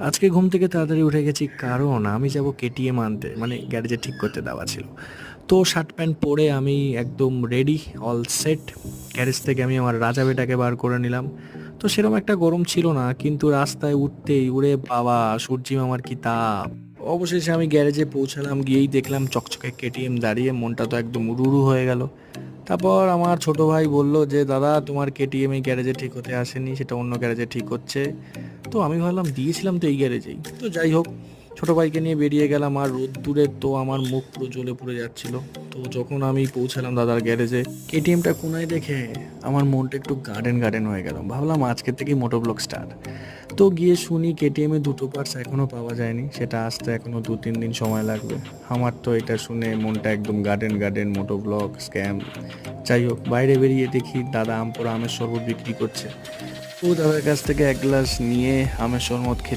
আজকে ঘুম থেকে তাড়াতাড়ি উঠে গেছি কারণ আমি যাব কেটিএম আনতে, মানে গ্যারেজে ঠিক করতে দেওয়া ছিল। তো শার্ট প্যান্ট পরে আমি একদম রেডি, অল সেট। গ্যারেজ থেকে আমি আমার রাজা বেটাকে বার করে নিলাম। তো সেরকম একটা গরম ছিল না, কিন্তু রাস্তায় উঠতেই উড়ে বাবা সূর্যি মামার কি তাপ! অবশেষে আমি গ্যারেজে পৌঁছালাম, গিয়েই দেখলাম চকচকে কেটিএম দাঁড়িয়ে, মনটা তো একদম উড়ু হয়ে গেল। তারপর আমার ছোট ভাই বলল যে, দাদা তোমার কেটিএম এই গ্যারেজে ঠিক হতে আসেনি, সেটা অন্য গ্যারেজে ঠিক হচ্ছে। তো আমি ভাবলাম দিয়েছিলাম তো এই গ্যারেজেই। তো যাই হোক, ছোট ভাইকে নিয়ে বেরিয়ে গেলাম, আর রোদ্দুরে তো আমার মুখ পুরো জ্বলে পুড়ে যাচ্ছিল। তো যখন আমি পৌঁছালাম দাদার গ্যারেজে, কেটিএমটা কোনায় দেখে আমার মনটা একটু গার্ডেন গার্ডেন হয়ে গেল। ভাবলাম আজকের থেকেই মোটোব্লগ স্টার্ট। তো গিয়ে শুনি কেটিএমে দুটো পার্টস এখনও পাওয়া যায়নি, সেটা আসতে এখনও 2-3 দিন সময় লাগবে। আমার তো এটা শুনে মনটা একদম গার্ডেন গার্ডেন, মোটোব্লগ স্ক্যাম। যাই হোক, বাইরে বেরিয়ে দেখি দাদা আমপুরা আমের শরবত বিক্রি করছে। ও দাদার কাছ থেকে এক গ্লাস নিয়ে আমের শরবত খেতে